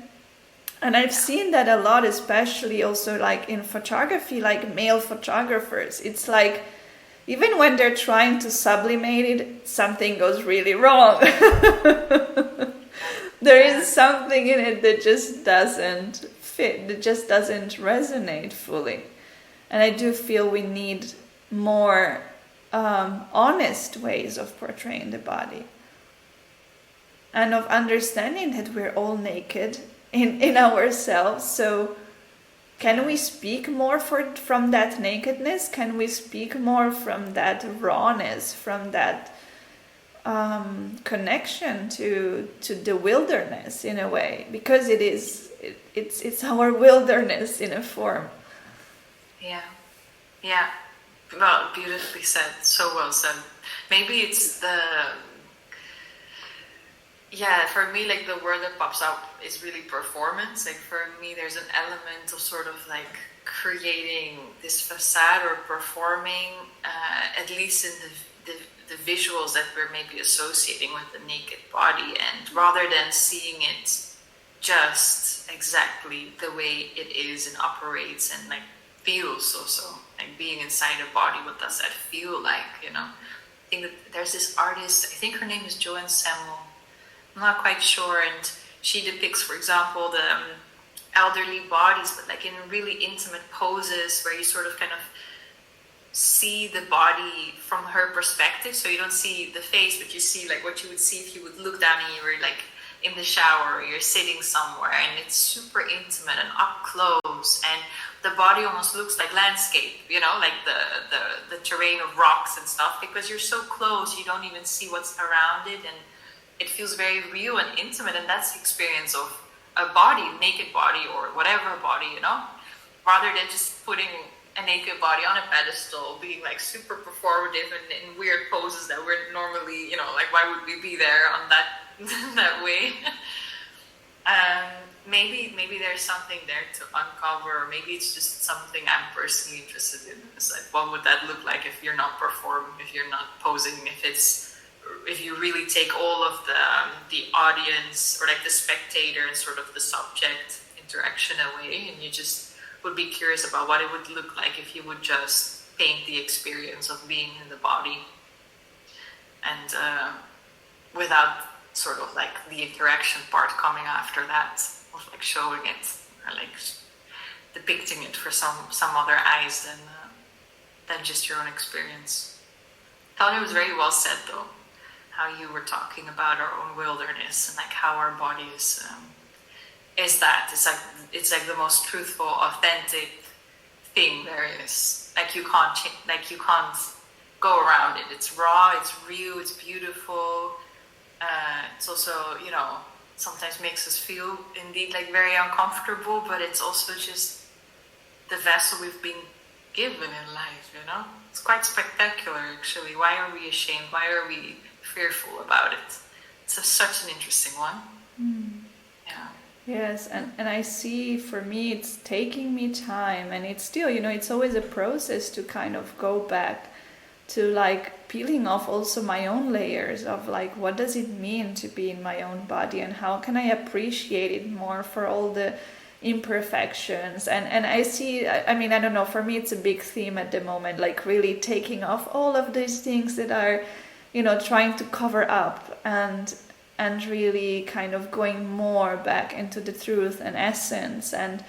And I've seen that a lot, especially also like in photography, like male photographers. It's like even when they're trying to sublimate it, something goes really wrong. There is something in it that just doesn't fit, that just doesn't resonate fully. And I do feel we need more honest ways of portraying the body, and of understanding that we're all naked in ourselves. So can we speak more from that nakedness? Can we speak more from that rawness, from that connection to the wilderness in a way? Because it's our wilderness in a form. Yeah. Well, beautifully said. So well said. Maybe it's for me, like the word that pops up is really performance. Like for me, there's an element of sort of like creating this facade or performing, at least in the visuals that we're maybe associating with the naked body, and rather than seeing it just exactly the way it is and operates and like feels also, like being inside a body, what does that feel like, I think that there's this artist, I think her name is Joanne Samuel, I'm not quite sure, and she depicts, for example, the elderly bodies, but like in really intimate poses where you sort of kind of see the body from her perspective. So you don't see the face, but you see like what you would see if you would look down and you were like in the shower or you're sitting somewhere, and it's super intimate and up close, and the body almost looks like landscape, like the terrain of rocks and stuff, because you're so close, you don't even see what's around it, and it feels very real and intimate. And that's the experience of a body, naked body or whatever body, rather than just putting a naked body on a pedestal, being like super performative and in weird poses that we're normally, like why would we be there on that that way? Maybe there's something there to uncover, or maybe it's just something I'm personally interested in. It's like, what would that look like if you're not performing, if you're not posing, if you really take all of the audience or like the spectator and sort of the subject interaction away, and you just would be curious about what it would look like if you would just paint the experience of being in the body, and without sort of like the interaction part coming after that, of like showing it or like depicting it for some other eyes than just your own experience. I thought it was very well said though, how you were talking about our own wilderness and like how our body is that. It's like the most truthful, authentic thing there is. Like you can't go around it. It's raw, it's real, it's beautiful. It's also, sometimes makes us feel indeed like very uncomfortable, but it's also just the vessel we've been given in life, It's quite spectacular actually. Why are we ashamed? Why are we fearful about it? It's such an interesting one. Yeah. Yes, and I see, for me, it's taking me time, and it's still, it's always a process to kind of go back to like peeling off also my own layers of like, what does it mean to be in my own body, and how can I appreciate it more for all the imperfections. And I see, I don't know, for me it's a big theme at the moment, like really taking off all of these things that are, trying to cover up, and really kind of going more back into the truth and essence. And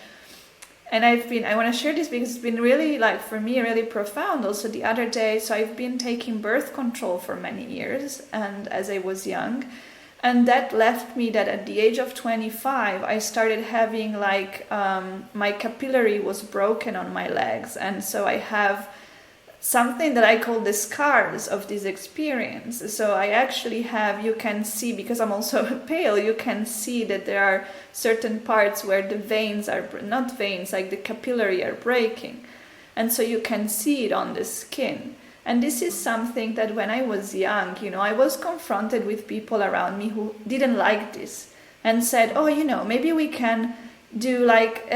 I want to share this because it's been really, like, for me, really profound. Also the other day, so I've been taking birth control for many years, and as I was young, and that left me that at the age of 25, I started having like, my capillary was broken on my legs. And so I have something that I call the scars of this experience. So I actually have, you can see, because I'm also pale, you can see that there are certain parts where the veins are, not veins, like the capillary are breaking. And so you can see it on the skin. And this is something that when I was young, I was confronted with people around me who didn't like this. and said, oh, maybe we can do like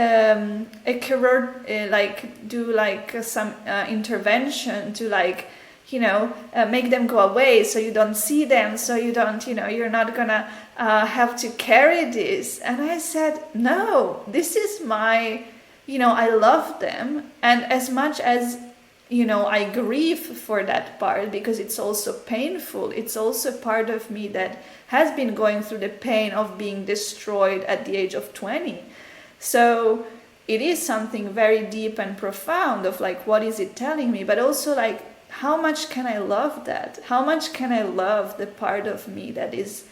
some intervention to make them go away, so you don't see them, so you don't, you're not gonna have to carry this. And I said, no, this is my, I love them, and as much as I grieve for that part, because it's also painful. It's also part of me that has been going through the pain of being destroyed at the age of 20. So it is something very deep and profound of like, what is it telling me? But also like, how much can I love that? How much can I love the part of me that is,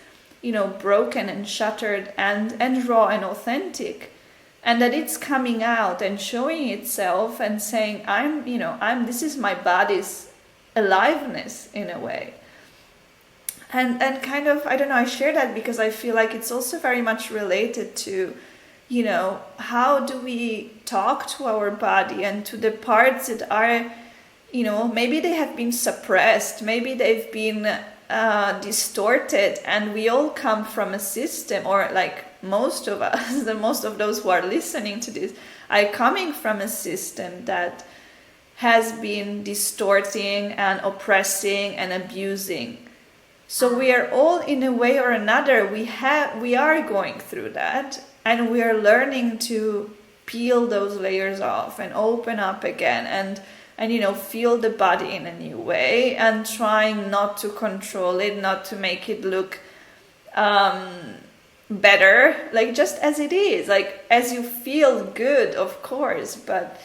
broken and shattered and raw and authentic? And that it's coming out and showing itself and saying, this is my body's aliveness in a way. And kind of, I don't know, I share that because I feel like it's also very much related to, how do we talk to our body and to the parts that are, maybe they have been suppressed, maybe they've been distorted, and we all come from a system, or like most of us, most of those who are listening to this are coming from a system that has been distorting and oppressing and abusing. So we are all, in a way or another, we are going through that, and we are learning to peel those layers off and open up again and feel the body in a new way, and trying not to control it, not to make it look better, like just as it is, like as you feel good, of course. But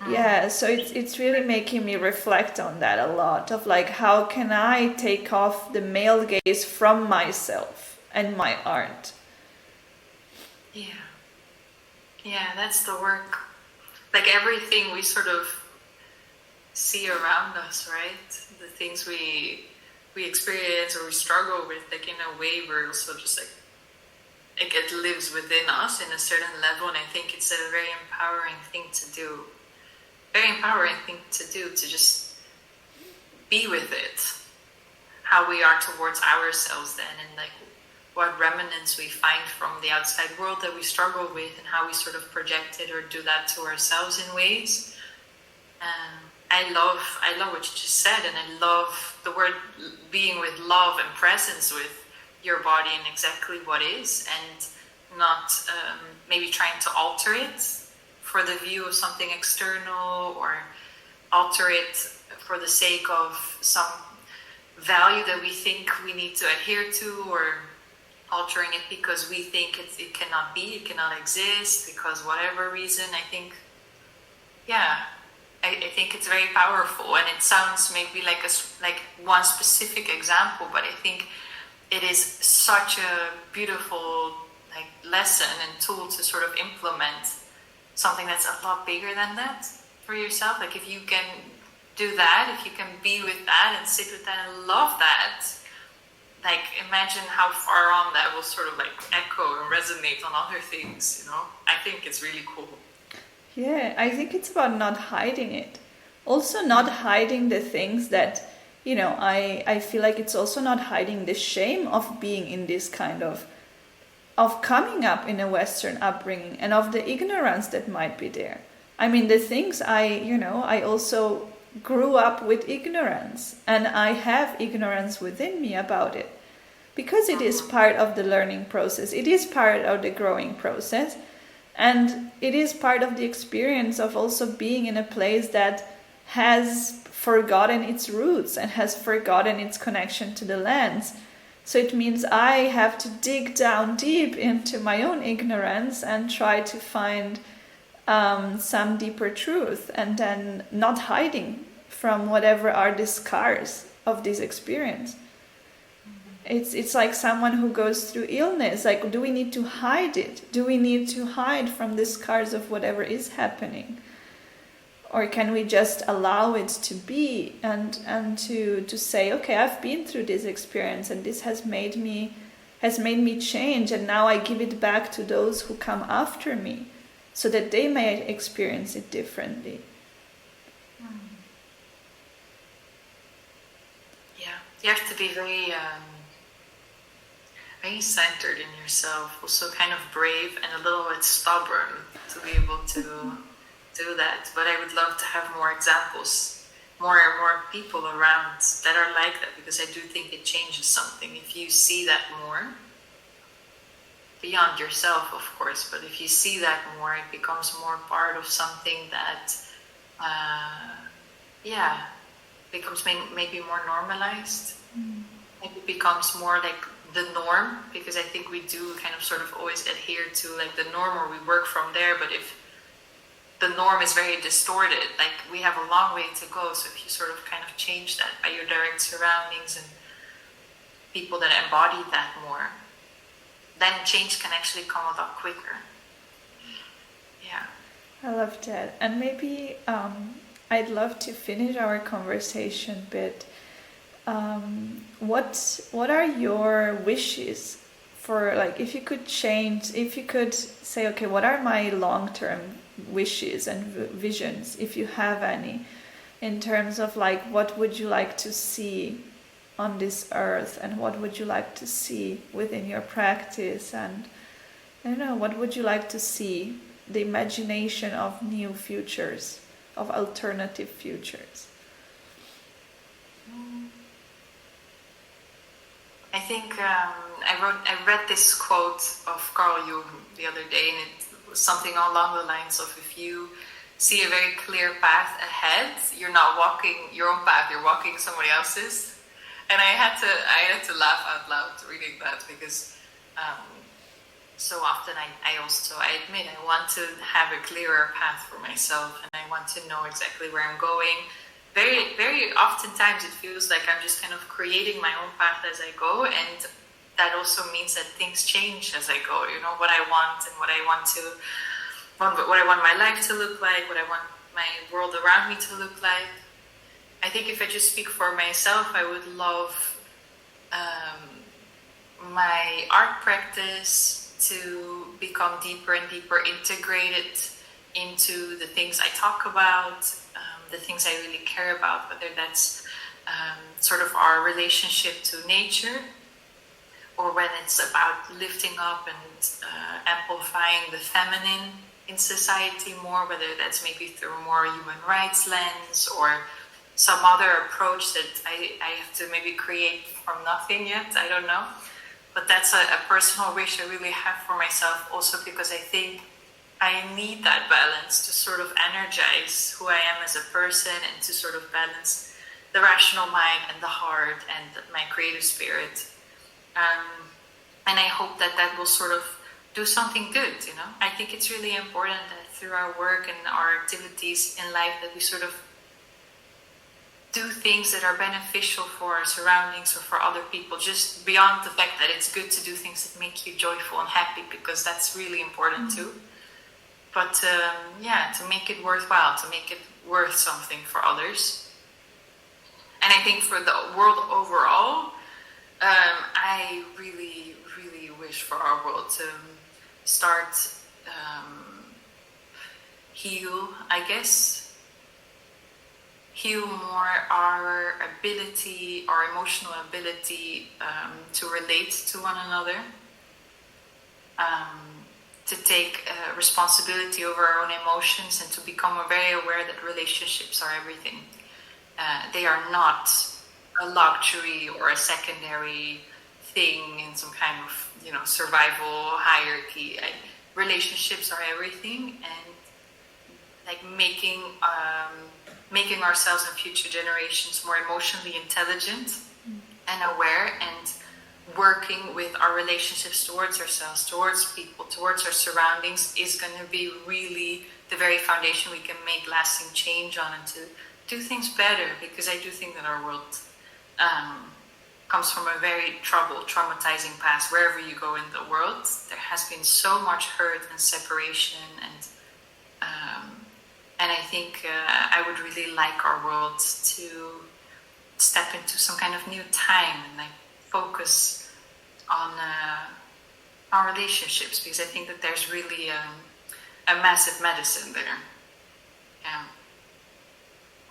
yeah, so it's really making me reflect on that a lot, of like, how can I take off the male gaze from myself and my art? Yeah, that's the work. Like everything we sort of see around us, right? The things we experience or we struggle with, like in a way we're also just like it lives within us in a certain level. And I think it's a very empowering thing to do. Very empowering thing to do, to just be with it. How we are towards ourselves then, and like what remnants we find from the outside world that we struggle with, and how we sort of project it or do that to ourselves in ways. I love what you just said, and I love the word being with love and presence with your body and exactly what is, and not maybe trying to alter it for the view of something external, or alter it for the sake of some value that we think we need to adhere to, or altering it because we think it cannot be, it cannot exist, because whatever reason. I think it's very powerful, and it sounds maybe like one specific example, but I think it is such a beautiful lesson and tool to sort of implement something that's a lot bigger than that for yourself. Like if you can do that, if you can be with that and sit with that and love that, like imagine how far on that will sort of echo and resonate on other things, I think it's really cool. Yeah, I think it's about not hiding it. Also not hiding the things that, I feel like it's also not hiding the shame of being in this kind of coming up in a Western upbringing, and of the ignorance that might be there. I mean, the things I also grew up with ignorance, and I have ignorance within me about it, because it is part of the learning process. It is part of the growing process, and it is part of the experience of also being in a place that has forgotten its roots and has forgotten its connection to the lands. So it means I have to dig down deep into my own ignorance and try to find some deeper truth, and then not hiding from whatever are the scars of this experience. It's like someone who goes through illness. Like, do we need to hide it? Do we need to hide from the scars of whatever is happening? Or can we just allow it to be, and to say, okay, I've been through this experience and this has made me change, and now I give it back to those who come after me so that they may experience it differently. Yeah, you have to be very very centered in yourself, also kind of brave and a little bit stubborn to be able to do that. But I would love to have more examples, more and more people around that are like that, because I do think it changes something if you see that more. Beyond yourself, of course, but if you see that more, it becomes more part of something that, becomes maybe more normalized. Maybe becomes more like the norm, because I think we do kind of sort of always adhere to like the norm, or we work from there. But if the norm is very distorted, like we have a long way to go. So if you sort of kind of change that by your direct surroundings and people that embody that more, then change can actually come a lot quicker. Yeah. I love that. And maybe I'd love to finish our conversation, but what are your wishes for, like, if you could say, okay, what are my long-term wishes and visions, if you have any, in terms of like, what would you like to see on this earth, and what would you like to see within your practice, and I don't know, what would you like to see, the imagination of new futures, of alternative futures? I think I read this quote of Carl Jung the other day, and it was something along the lines of, if you see a very clear path ahead, you're not walking your own path, you're walking somebody else's. And I had to laugh out loud reading that, because so often I admit I want to have a clearer path for myself, and I want to know exactly where I'm going. Very, very oftentimes it feels like I'm just kind of creating my own path as I go, and that also means that things change as I go. You know, what I want and what I want my life to look like, what I want my world around me to look like. I think if I just speak for myself, I would love my art practice to become deeper and deeper integrated into the things I talk about, the things I really care about, whether that's sort of our relationship to nature, or when it's about lifting up and amplifying the feminine in society more, whether that's maybe through a more human rights lens, or some other approach that I have to maybe create from nothing yet, I don't know. But that's a personal wish I really have for myself, also because I think I need that balance to sort of energize who I am as a person, and to sort of balance the rational mind and the heart and my creative spirit. And I hope that will sort of do something good, you know. I think it's really important that through our work and our activities in life, that we sort of do things that are beneficial for our surroundings or for other people, just beyond the fact that it's good to do things that make you joyful and happy, because that's really important too. But to make it worthwhile, to make it worth something for others. And I think for the world overall, I really, really wish for our world to start heal more our ability, our emotional ability to relate to one another, to take responsibility over our own emotions, and to become very aware that relationships are everything. They are not a luxury or a secondary thing in some kind of, you know, survival hierarchy. Relationships are everything, and like making ourselves and future generations more emotionally intelligent and aware, and working with our relationships towards ourselves, towards people, towards our surroundings, is going to be really the very foundation we can make lasting change on, and to do things better. Because I do think that our world comes from a very traumatizing past. Wherever you go in the world, there has been so much hurt and separation, and I think I would really like our world to step into some kind of new time, and like focus on our relationships, because I think that there's really a massive medicine there. Yeah.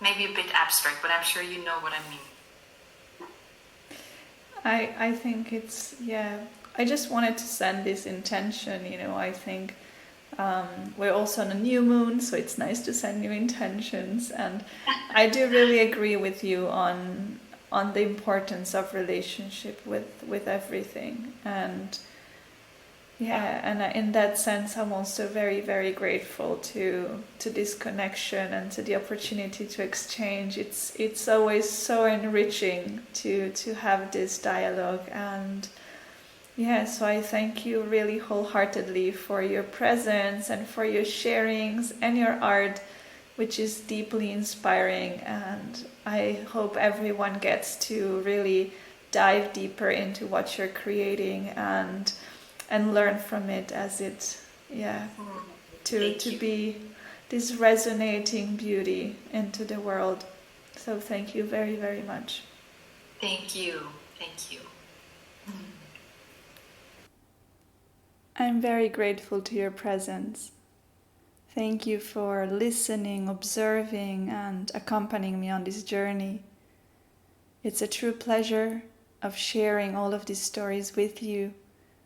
Maybe a bit abstract, but I'm sure you know what I mean. I think it's, I just wanted to send this intention. I think we're also on a new moon, so it's nice to send new intentions. And I do really agree with you on the importance of relationship with everything. And in that sense, I'm also very, very grateful to this connection and to the opportunity to exchange. It's always so enriching to have this dialogue. And so I thank you really wholeheartedly for your presence and for your sharings and your art, which is deeply inspiring. And I hope everyone gets to really dive deeper into what you're creating and learn from it as it, to be this resonating beauty into the world. So thank you very, very much. Thank you. I'm very grateful to your presence. Thank you for listening, observing, and accompanying me on this journey. It's a true pleasure of sharing all of these stories with you.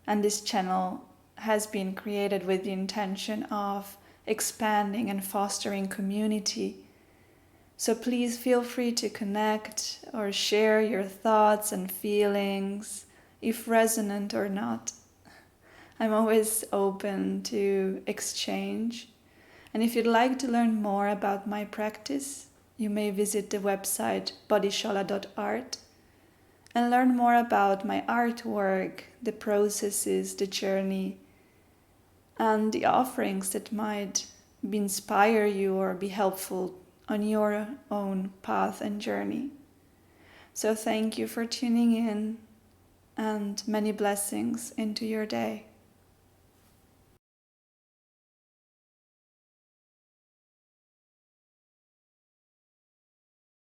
And this channel has been created with the intention of expanding and fostering community. So please feel free to connect or share your thoughts and feelings, if resonant or not. I'm always open to exchange. And if you'd like to learn more about my practice, you may visit the website 𝘠𝘯𝘓𝑥 and learn more about my artwork, the processes, the journey, and the offerings that might inspire you or be helpful on your own path and journey. So thank you for tuning in, and many blessings into your day.